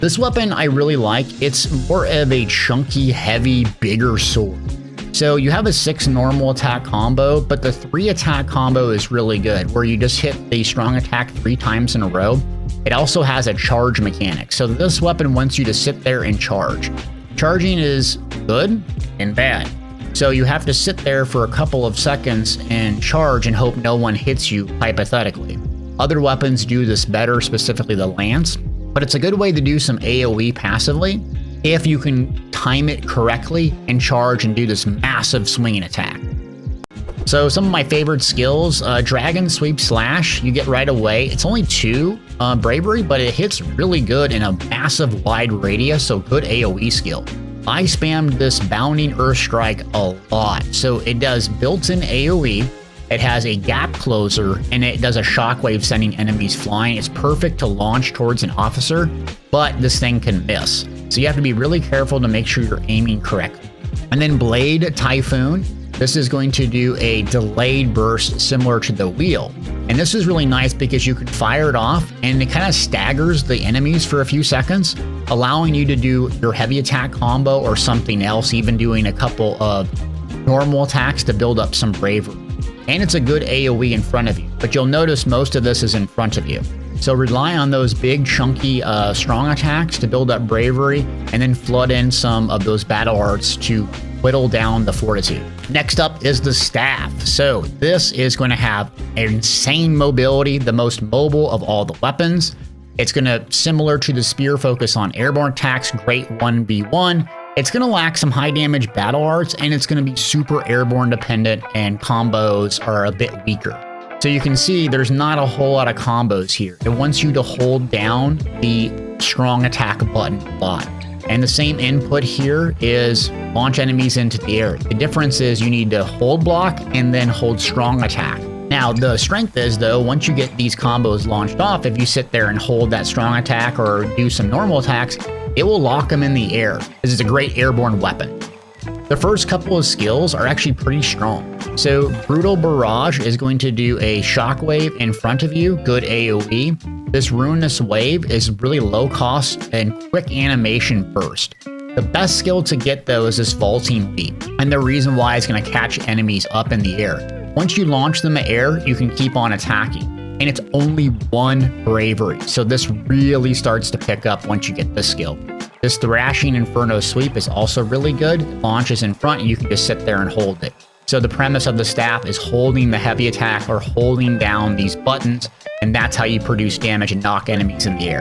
This weapon I really like. It's more of a chunky, heavy, bigger sword. So you have a 6 normal attack combo, but the 3 attack combo is really good, where you just hit the strong attack 3 times in a row. It also has a charge mechanic, so this weapon wants you to sit there and charge. Charging is good and bad. So you have to sit there for a couple of seconds and charge and hope no one hits you, hypothetically. Other weapons do this better, specifically the lance, but it's a good way to do some AoE passively if you can time it correctly and charge and do this massive swinging attack. So some of my favorite skills, Dragon Sweep Slash, you get right away. It's only 2 bravery, but it hits really good in a massive wide radius, so good AoE skill. I spammed this Bounding Earth Strike a lot, so it does built-in AoE, it has a gap closer, and it does a shockwave sending enemies flying. It's perfect to launch towards an officer, but this thing can miss. So you have to be really careful to make sure you're aiming correctly. And then Blade Typhoon. This is going to do a delayed burst similar to the wheel. And this is really nice because you can fire it off and it kind of staggers the enemies for a few seconds, allowing you to do your heavy attack combo or something else, even doing a couple of normal attacks to build up some bravery. And it's a good AoE in front of you, but you'll notice most of this is in front of you. So rely on those big, chunky, strong attacks to build up bravery, and then flood in some of those battle arts to whittle down the fortitude. Next up is the staff. So this is going to have insane mobility, the most mobile of all the weapons. It's going to, similar to the spear, focus on airborne attacks, great 1v1. It's going to lack some high damage battle arts, and it's going to be super airborne dependent, and combos are a bit weaker. So you can see there's not a whole lot of combos here. It wants you to hold down the strong attack button a lot. And the same input here is launch enemies into the air. The difference is you need to hold block and then hold strong attack. Now the strength is, though, once you get these combos launched off, if you sit there and hold that strong attack or do some normal attacks, it will lock them in the air. This is a great airborne weapon. The first couple of skills are actually pretty strong. So Brutal Barrage is going to do a shockwave in front of you, good AoE. This Ruinous Wave is really low cost and quick animation burst. The best skill to get, though, is this Vaulting Leap, and the reason why it's going to catch enemies up in the air. Once you launch them in air, you can keep on attacking, and it's only 1 bravery, so this really starts to pick up once you get this skill. This Thrashing Inferno Sweep is also really good. It launches in front and you can just sit there and hold it. So the premise of the staff is holding the heavy attack or holding down these buttons, and that's how you produce damage and knock enemies in the air.